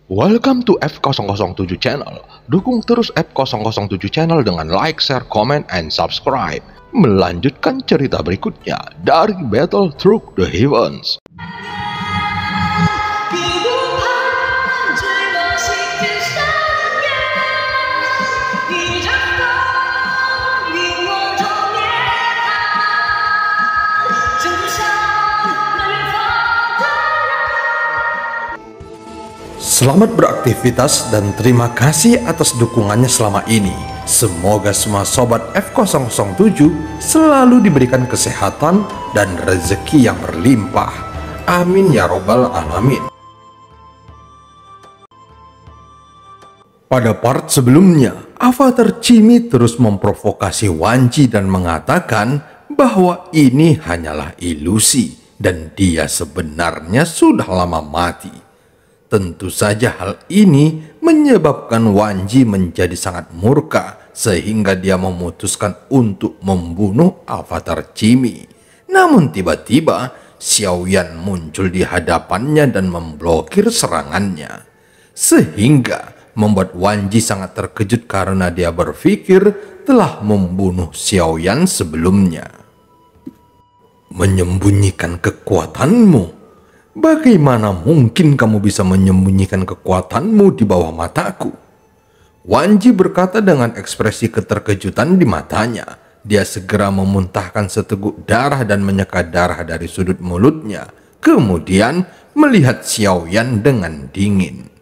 Welcome to F007 Channel. Dukung terus F007 Channel dengan like, share, comment, and subscribe. Melanjutkan cerita berikutnya dari Battle Through the Heavens. Selamat beraktivitas dan terima kasih atas dukungannya selama ini. Semoga semua sobat F007 selalu diberikan kesehatan dan rezeki yang berlimpah. Amin ya robbal alamin. Pada part sebelumnya, Avatar Chimi terus memprovokasi Wanji dan mengatakan bahwa ini hanyalah ilusi dan dia sebenarnya sudah lama mati. Tentu saja hal ini menyebabkan Wanji menjadi sangat murka sehingga dia memutuskan untuk membunuh Avatar Chimi. Namun tiba-tiba Xiaoyan muncul di hadapannya dan memblokir serangannya. Sehingga membuat Wanji sangat terkejut karena dia berpikir telah membunuh Xiaoyan sebelumnya. Menyembunyikan kekuatanmu? Bagaimana mungkin kamu bisa menyembunyikan kekuatanmu di bawah mataku? Wanji berkata dengan ekspresi keterkejutan di matanya. Dia segera memuntahkan seteguk darah dan menyeka darah dari sudut mulutnya. Kemudian melihat Xiaoyan dengan dingin.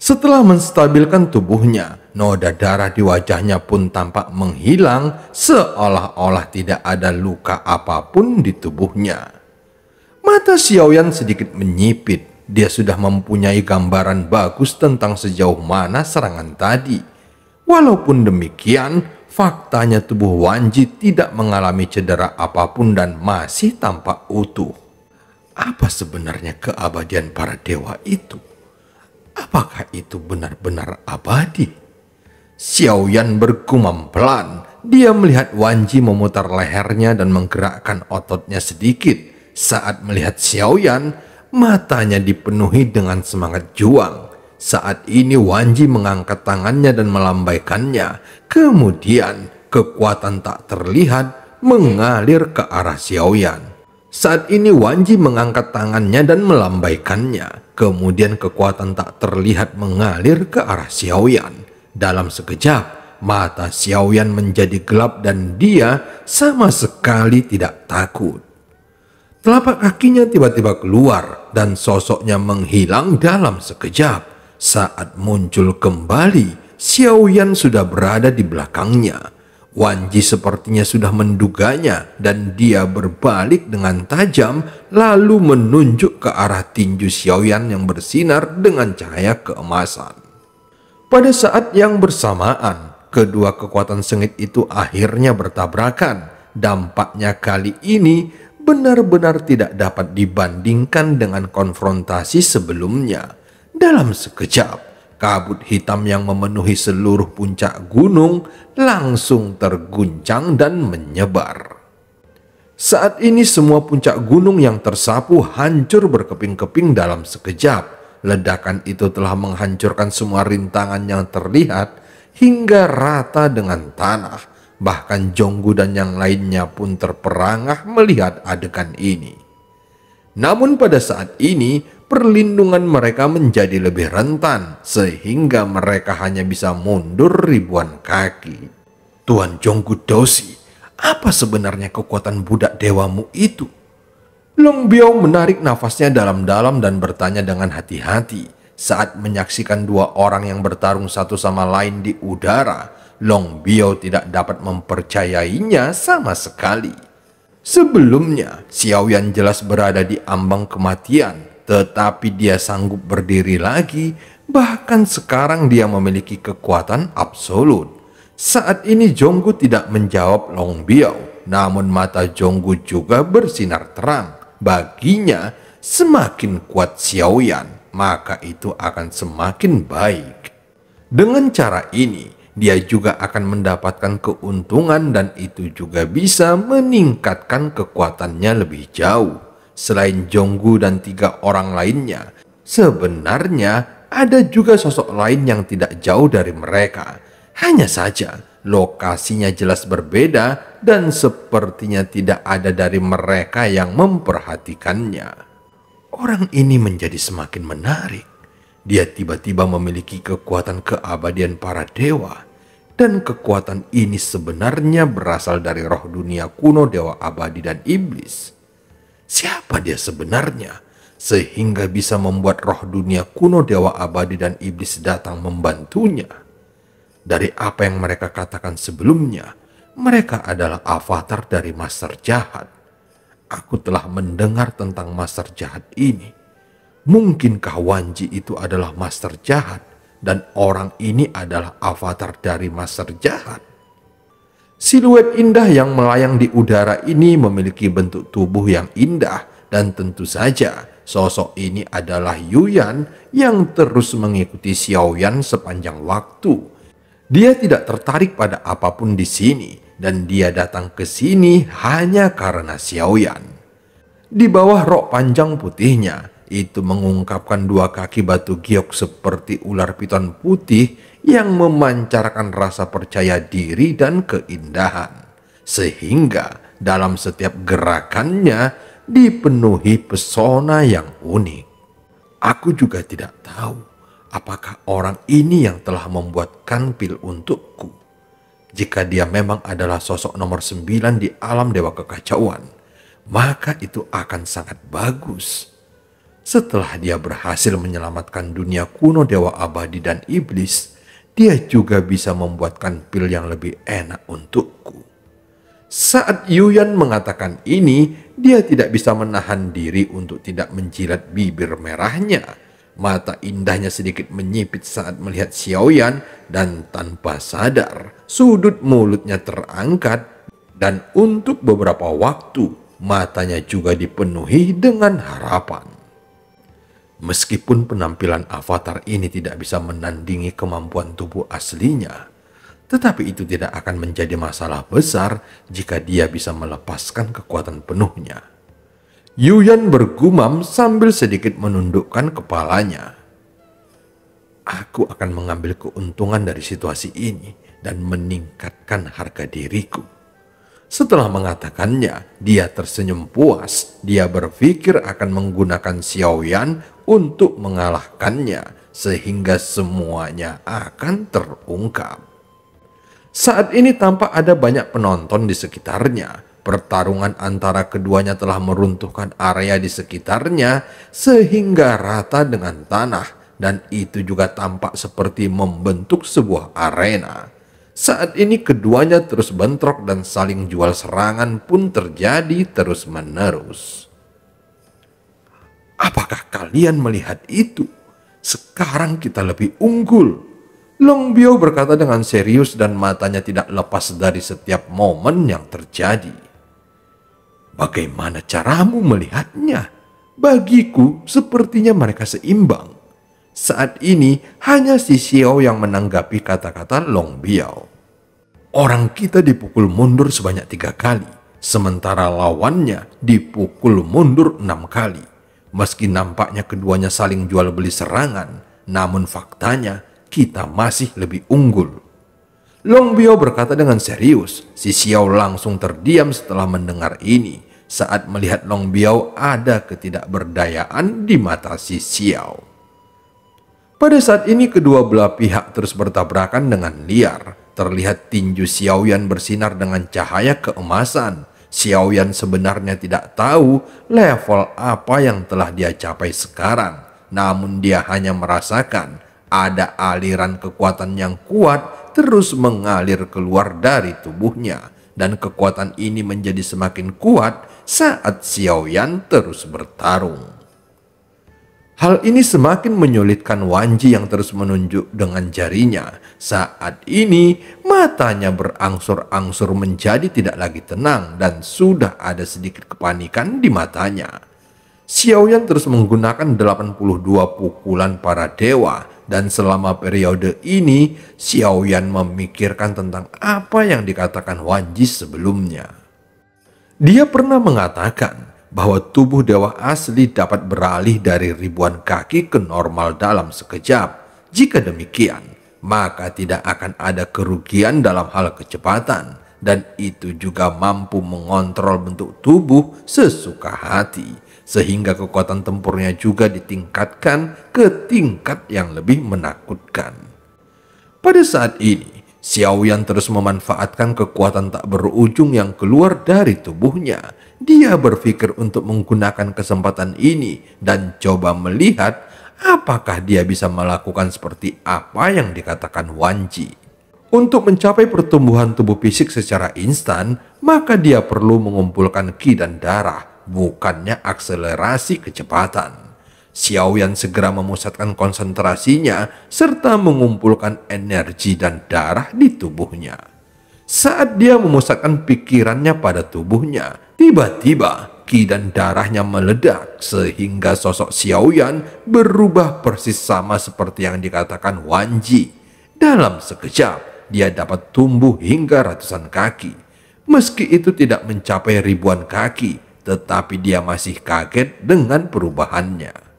Setelah menstabilkan tubuhnya, noda darah di wajahnya pun tampak menghilang seolah-olah tidak ada luka apapun di tubuhnya. Mata Xiaoyan sedikit menyipit. Dia sudah mempunyai gambaran bagus tentang sejauh mana serangan tadi. Walaupun demikian, faktanya tubuh Wanji tidak mengalami cedera apapun dan masih tampak utuh. Apa sebenarnya keabadian para dewa itu? Apakah itu benar-benar abadi? Xiaoyan bergumam pelan. Dia melihat Wanji memutar lehernya dan menggerakkan ototnya sedikit. Saat melihat Xiaoyan, matanya dipenuhi dengan semangat juang. Saat ini Wanji mengangkat tangannya dan melambaikannya. Kemudian kekuatan tak terlihat mengalir ke arah Xiaoyan. Saat ini Wanji mengangkat tangannya dan melambaikannya. Kemudian kekuatan tak terlihat mengalir ke arah Xiaoyan. Dalam sekejap, mata Xiaoyan menjadi gelap dan dia sama sekali tidak takut. Telapak kakinya tiba-tiba keluar dan sosoknya menghilang dalam sekejap. Saat muncul kembali, Xiaoyan sudah berada di belakangnya. Wanji sepertinya sudah menduganya dan dia berbalik dengan tajam lalu menunjuk ke arah tinju Xiaoyan yang bersinar dengan cahaya keemasan. Pada saat yang bersamaan, kedua kekuatan sengit itu akhirnya bertabrakan. Dampaknya kali ini benar-benar tidak dapat dibandingkan dengan konfrontasi sebelumnya. Dalam sekejap, kabut hitam yang memenuhi seluruh puncak gunung langsung terguncang dan menyebar. Saat ini semua puncak gunung yang tersapu hancur berkeping-keping dalam sekejap. Ledakan itu telah menghancurkan semua rintangan yang terlihat hingga rata dengan tanah. Bahkan Zhonggu dan yang lainnya pun terperangah melihat adegan ini. Namun pada saat ini, perlindungan mereka menjadi lebih rentan, sehingga mereka hanya bisa mundur ribuan kaki. Tuan Zhonggu Doshi, apa sebenarnya kekuatan budak dewamu itu? Long Biao menarik nafasnya dalam-dalam dan bertanya dengan hati-hati. Saat menyaksikan dua orang yang bertarung satu sama lain di udara, Long Biao tidak dapat mempercayainya sama sekali. Sebelumnya, Xiaoyan jelas berada di ambang kematian, tetapi dia sanggup berdiri lagi, bahkan sekarang dia memiliki kekuatan absolut. Saat ini Zhonggu tidak menjawab Long Biao, namun mata Zhonggu juga bersinar terang. Baginya, semakin kuat Xiaoyan, maka itu akan semakin baik. Dengan cara ini, dia juga akan mendapatkan keuntungan dan itu juga bisa meningkatkan kekuatannya lebih jauh. Selain Zhonggu dan 3 orang lainnya, sebenarnya ada juga sosok lain yang tidak jauh dari mereka. Hanya saja lokasinya jelas berbeda dan sepertinya tidak ada dari mereka yang memperhatikannya. Orang ini menjadi semakin menarik. Dia tiba-tiba memiliki kekuatan keabadian para dewa. Dan kekuatan ini sebenarnya berasal dari roh dunia kuno dewa abadi dan iblis. Siapa dia sebenarnya? Sehingga bisa membuat roh dunia kuno dewa abadi dan iblis datang membantunya. Dari apa yang mereka katakan sebelumnya, mereka adalah avatar dari master jahat. Aku telah mendengar tentang master jahat ini. Mungkinkah Wanji itu adalah master jahat dan orang ini adalah avatar dari master jahat? Siluet indah yang melayang di udara ini memiliki bentuk tubuh yang indah dan tentu saja sosok ini adalah Yuyan yang terus mengikuti Xiaoyan sepanjang waktu. Dia tidak tertarik pada apapun di sini dan dia datang ke sini hanya karena Xiaoyan. Di bawah rok panjang putihnya, itu mengungkapkan dua kaki batu giok seperti ular piton putih yang memancarkan rasa percaya diri dan keindahan. Sehingga dalam setiap gerakannya dipenuhi pesona yang unik. Aku juga tidak tahu apakah orang ini yang telah membuatkan pil untukku. Jika dia memang adalah sosok nomor 9 di alam dewa kekacauan, maka itu akan sangat bagus. Setelah dia berhasil menyelamatkan dunia kuno dewa abadi dan iblis, dia juga bisa membuatkan pil yang lebih enak untukku. Saat Yuyan mengatakan ini, dia tidak bisa menahan diri untuk tidak menjilat bibir merahnya. Mata indahnya sedikit menyipit saat melihat Xiaoyan dan tanpa sadar, sudut mulutnya terangkat dan untuk beberapa waktu matanya juga dipenuhi dengan harapan. Meskipun penampilan avatar ini tidak bisa menandingi kemampuan tubuh aslinya, tetapi itu tidak akan menjadi masalah besar jika dia bisa melepaskan kekuatan penuhnya. Yuyan bergumam sambil sedikit menundukkan kepalanya. Aku akan mengambil keuntungan dari situasi ini dan meningkatkan harga diriku. Setelah mengatakannya, dia tersenyum puas. Dia berpikir akan menggunakan Xiaoyan untuk mengalahkannya sehingga semuanya akan terungkap. Saat ini tampak ada banyak penonton di sekitarnya. Pertarungan antara keduanya telah meruntuhkan area di sekitarnya sehingga rata dengan tanah dan itu juga tampak seperti membentuk sebuah arena. Saat ini keduanya terus bentrok dan saling jual serangan pun terjadi terus-menerus. Apakah kalian melihat itu? Sekarang kita lebih unggul. Long Biao berkata dengan serius dan matanya tidak lepas dari setiap momen yang terjadi. Bagaimana caramu melihatnya? Bagiku sepertinya mereka seimbang. Saat ini hanya si Xiao yang menanggapi kata-kata Long Biao. Orang kita dipukul mundur sebanyak 3 kali, sementara lawannya dipukul mundur 6 kali. Meski nampaknya keduanya saling jual beli serangan, namun faktanya kita masih lebih unggul. Long Biao berkata dengan serius. Si Xiao langsung terdiam setelah mendengar ini. Saat melihat Long Biao ada ketidakberdayaan di mata si Xiao. Pada saat ini kedua belah pihak terus bertabrakan dengan liar. Terlihat tinju Xiaoyan bersinar dengan cahaya keemasan. Xiaoyan sebenarnya tidak tahu level apa yang telah dia capai sekarang. Namun dia hanya merasakan ada aliran kekuatan yang kuat terus mengalir keluar dari tubuhnya. Dan kekuatan ini menjadi semakin kuat saat Xiaoyan terus bertarung. Hal ini semakin menyulitkan Wanji yang terus menunjuk dengan jarinya. Saat ini matanya berangsur-angsur menjadi tidak lagi tenang dan sudah ada sedikit kepanikan di matanya. Xiaoyan terus menggunakan 82 pukulan para dewa dan selama periode ini Xiaoyan memikirkan tentang apa yang dikatakan Wanji sebelumnya. Dia pernah mengatakan bahwa tubuh dewa asli dapat beralih dari ribuan kaki ke normal dalam sekejap. Jika demikian, maka tidak akan ada kerugian dalam hal kecepatan, dan itu juga mampu mengontrol bentuk tubuh sesuka hati, sehingga kekuatan tempurnya juga ditingkatkan ke tingkat yang lebih menakutkan. Pada saat ini, Xiaoyan terus memanfaatkan kekuatan tak berujung yang keluar dari tubuhnya. Dia berpikir untuk menggunakan kesempatan ini dan coba melihat apakah dia bisa melakukan seperti apa yang dikatakan Wanji. Untuk mencapai pertumbuhan tubuh fisik secara instan, maka dia perlu mengumpulkan qi dan darah, bukannya akselerasi kecepatan. Xiaoyan segera memusatkan konsentrasinya serta mengumpulkan energi dan darah di tubuhnya. Saat dia memusatkan pikirannya pada tubuhnya, tiba-tiba qi dan darahnya meledak sehingga sosok Xiaoyan berubah persis sama seperti yang dikatakan Wanji. Dalam sekejap, dia dapat tumbuh hingga ratusan kaki. Meski itu tidak mencapai ribuan kaki, tetapi dia masih kaget dengan perubahannya.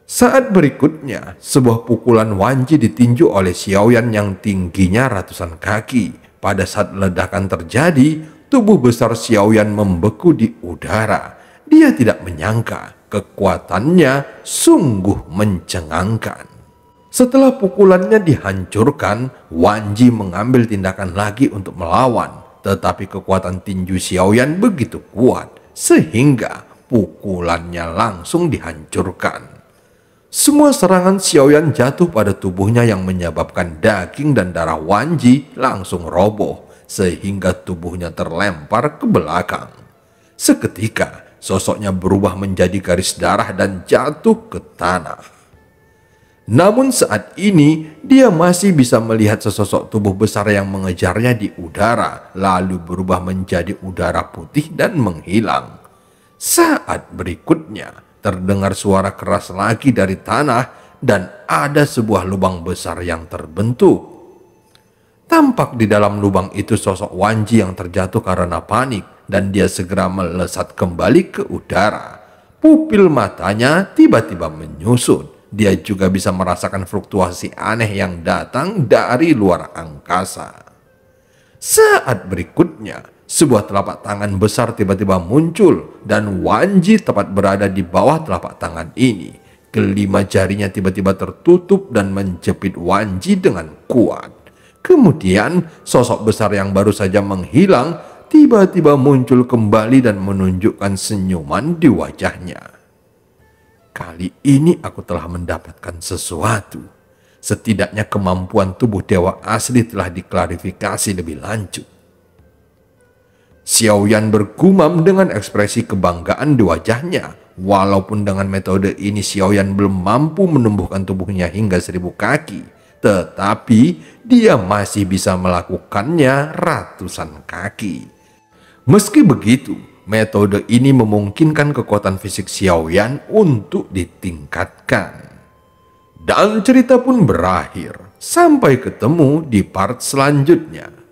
Saat berikutnya, sebuah pukulan Wanji ditinju oleh Xiaoyan yang tingginya ratusan kaki. Pada saat ledakan terjadi, tubuh besar Xiaoyan membeku di udara. Dia tidak menyangka kekuatannya sungguh mencengangkan. Setelah pukulannya dihancurkan, Wanji mengambil tindakan lagi untuk melawan. Tetapi kekuatan tinju Xiaoyan begitu kuat, sehingga pukulannya langsung dihancurkan. Semua serangan Xiaoyan jatuh pada tubuhnya yang menyebabkan daging dan darah Wanji langsung roboh, sehingga tubuhnya terlempar ke belakang. Seketika, sosoknya berubah menjadi garis darah dan jatuh ke tanah. Namun saat ini, dia masih bisa melihat sesosok tubuh besar yang mengejarnya di udara, lalu berubah menjadi udara putih dan menghilang. Saat berikutnya, terdengar suara keras lagi dari tanah dan ada sebuah lubang besar yang terbentuk. Tampak di dalam lubang itu sosok Wanji yang terjatuh karena panik dan dia segera melesat kembali ke udara. Pupil matanya tiba-tiba menyusut. Dia juga bisa merasakan fluktuasi aneh yang datang dari luar angkasa. Saat berikutnya, sebuah telapak tangan besar tiba-tiba muncul dan Wanji tepat berada di bawah telapak tangan ini. Kelima jarinya tiba-tiba tertutup dan menjepit Wanji dengan kuat. Kemudian sosok besar yang baru saja menghilang tiba-tiba muncul kembali dan menunjukkan senyuman di wajahnya. Kali ini aku telah mendapatkan sesuatu. Setidaknya kemampuan tubuh dewa asli telah diklarifikasi lebih lanjut. Xiaoyan bergumam dengan ekspresi kebanggaan di wajahnya. Walaupun dengan metode ini Xiaoyan belum mampu menumbuhkan tubuhnya hingga 1000 kaki, tetapi dia masih bisa melakukannya ratusan kaki. Meski begitu, metode ini memungkinkan kekuatan fisik Xiaoyan untuk ditingkatkan. Dan cerita pun berakhir. Sampai ketemu di part selanjutnya.